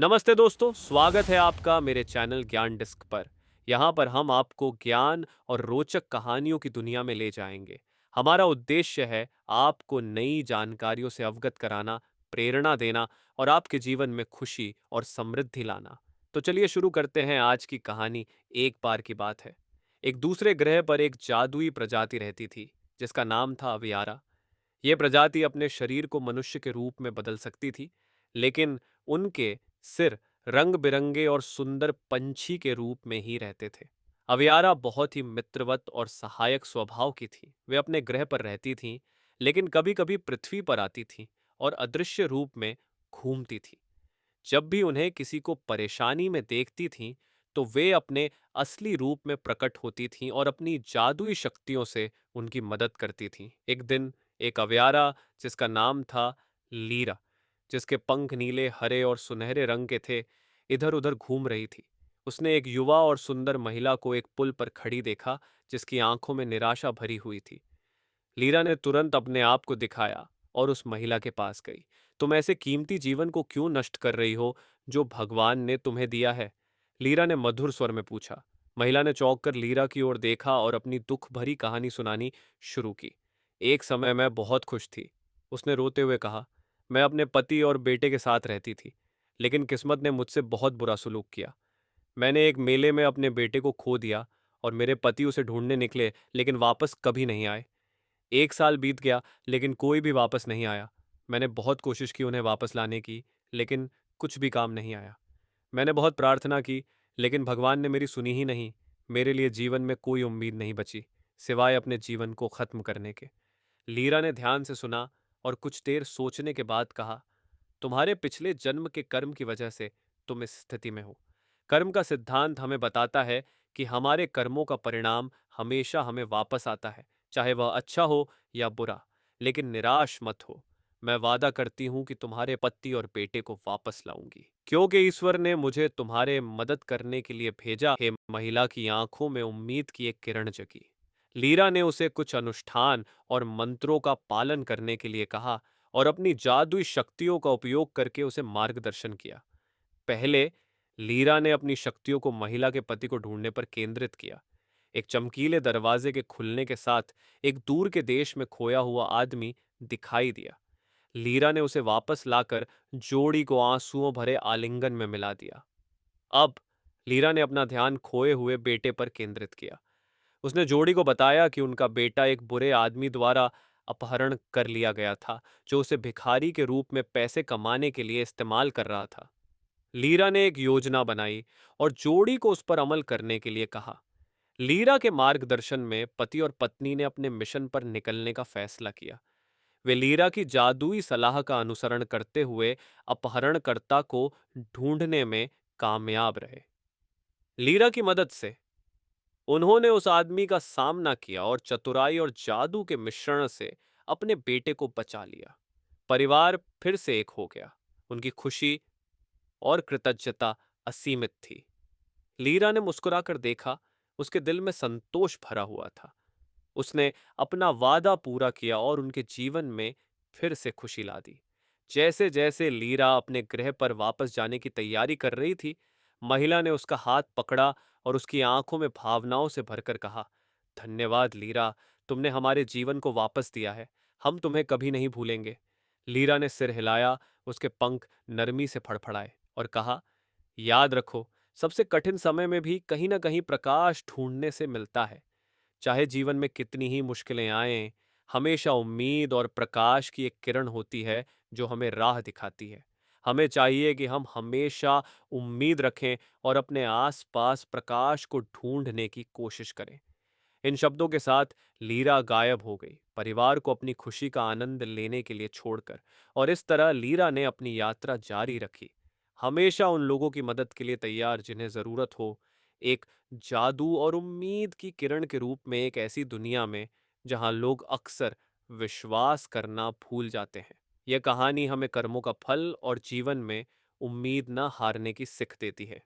नमस्ते दोस्तों, स्वागत है आपका मेरे चैनल ज्ञान डिस्क पर। यहाँ पर हम आपको ज्ञान और रोचक कहानियों की दुनिया में ले जाएंगे। हमारा उद्देश्य है आपको नई जानकारियों से अवगत कराना, प्रेरणा देना और आपके जीवन में खुशी और समृद्धि लाना। तो चलिए शुरू करते हैं आज की कहानी। एक बार की बात है, एक दूसरे ग्रह पर एक जादुई प्रजाति रहती थी, जिसका नाम था अवियारा। ये प्रजाति अपने शरीर को मनुष्य के रूप में बदल सकती थी, लेकिन उनके सिर रंग बिरंगे और सुंदर पंछी के रूप में ही रहते थे। अवियारा बहुत ही मित्रवत और सहायक स्वभाव की थी। वे अपने ग्रह पर रहती थीं, लेकिन कभी कभी पृथ्वी पर आती थीं और अदृश्य रूप में घूमती थीं। जब भी उन्हें किसी को परेशानी में देखती थीं, तो वे अपने असली रूप में प्रकट होती थीं और अपनी जादुई शक्तियों से उनकी मदद करती थीं। एक दिन एक अव्यारा, जिसका नाम था लीरा, जिसके पंख नीले, हरे और सुनहरे रंग के थे, इधर उधर घूम रही थी। उसने एक युवा और सुंदर महिला को एक पुल पर खड़ी देखा, जिसकी आंखों में निराशा भरी हुई थी। लीरा ने तुरंत अपने आप को दिखाया और उस महिला के पास गई। तुम ऐसे कीमती जीवन को क्यों नष्ट कर रही हो, जो भगवान ने तुम्हें दिया है? लीरा ने मधुर स्वर में पूछा। महिला ने चौंक कर लीरा की ओर देखा और अपनी दुख भरी कहानी सुनानी शुरू की। एक समय मैं बहुत खुश थी, उसने रोते हुए कहा। मैं अपने पति और बेटे के साथ रहती थी, लेकिन किस्मत ने मुझसे बहुत बुरा सलूक किया। मैंने एक मेले में अपने बेटे को खो दिया और मेरे पति उसे ढूंढने निकले, लेकिन वापस कभी नहीं आए। 1 साल बीत गया, लेकिन कोई भी वापस नहीं आया। मैंने बहुत कोशिश की उन्हें वापस लाने की, लेकिन कुछ भी काम नहीं आया। मैंने बहुत प्रार्थना की, लेकिन भगवान ने मेरी सुनी ही नहीं। मेरे लिए जीवन में कोई उम्मीद नहीं बची, सिवाय अपने जीवन को खत्म करने के। लीरा ने ध्यान से सुना और कुछ देर सोचने के बाद कहा, तुम्हारे पिछले जन्म के कर्म की वजह से तुम इस स्थिति में हो। कर्म का सिद्धांत हमें बताता है कि हमारे कर्मों का परिणाम हमेशा हमें वापस आता है, चाहे वह अच्छा हो या बुरा। लेकिन निराश मत हो, मैं वादा करती हूँ कि तुम्हारे पति और बेटे को वापस लाऊंगी, क्योंकि ईश्वर ने मुझे तुम्हारे मदद करने के लिए भेजा है। महिला की आंखों में उम्मीद की एक किरण जगी। लीरा ने उसे कुछ अनुष्ठान और मंत्रों का पालन करने के लिए कहा और अपनी जादुई शक्तियों का उपयोग करके उसे मार्गदर्शन किया। पहले लीरा ने अपनी शक्तियों को महिला के पति को ढूंढने पर केंद्रित किया। एक चमकीले दरवाजे के खुलने के साथ एक दूर के देश में खोया हुआ आदमी दिखाई दिया। लीरा ने उसे वापस लाकर जोड़ी को आंसुओं भरे आलिंगन में मिला दिया। अब लीरा ने अपना ध्यान खोए हुए बेटे पर केंद्रित किया। उसने जोड़ी को बताया कि उनका बेटा एक बुरे आदमी द्वारा अपहरण कर लिया गया था, जो उसे भिखारी के रूप में पैसे कमाने के लिए इस्तेमाल कर रहा था। लीरा ने एक योजना बनाई और जोड़ी को उस पर अमल करने के लिए कहा। लीरा के मार्गदर्शन में पति और पत्नी ने अपने मिशन पर निकलने का फैसला किया। वे लीरा की जादुई सलाह का अनुसरण करते हुए अपहरणकर्ता को ढूंढने में कामयाब रहे। लीरा की मदद से उन्होंने उस आदमी का सामना किया और चतुराई और जादू के मिश्रण से अपने बेटे को बचा लिया। परिवार फिर से एक हो गया। उनकी खुशी और कृतज्ञता असीमित थी। लीरा ने मुस्कुराकर देखा, उसके दिल में संतोष भरा हुआ था। उसने अपना वादा पूरा किया और उनके जीवन में फिर से खुशी ला दी। जैसे जैसे लीरा अपने गृह पर वापस जाने की तैयारी कर रही थी, महिला ने उसका हाथ पकड़ा और उसकी आंखों में भावनाओं से भरकर कहा, धन्यवाद लीरा, तुमने हमारे जीवन को वापस दिया है। हम तुम्हें कभी नहीं भूलेंगे। लीरा ने सिर हिलाया, उसके पंख नरमी से फड़फड़ाए और कहा, याद रखो, सबसे कठिन समय में भी कहीं ना कहीं प्रकाश ढूंढने से मिलता है। चाहे जीवन में कितनी ही मुश्किलें आएं, हमेशा उम्मीद और प्रकाश की एक किरण होती है, जो हमें राह दिखाती है। हमें चाहिए कि हम हमेशा उम्मीद रखें और अपने आसपास प्रकाश को ढूंढने की कोशिश करें। इन शब्दों के साथ लीरा गायब हो गई, परिवार को अपनी खुशी का आनंद लेने के लिए छोड़कर। और इस तरह लीरा ने अपनी यात्रा जारी रखी, हमेशा उन लोगों की मदद के लिए तैयार जिन्हें जरूरत हो। एक जादू और उम्मीद की किरण के रूप में एक ऐसी दुनिया में जहां लोग अक्सर विश्वास करना भूल जाते हैं। यह कहानी हमें कर्मों का फल और जीवन में उम्मीद न हारने की सिख देती है।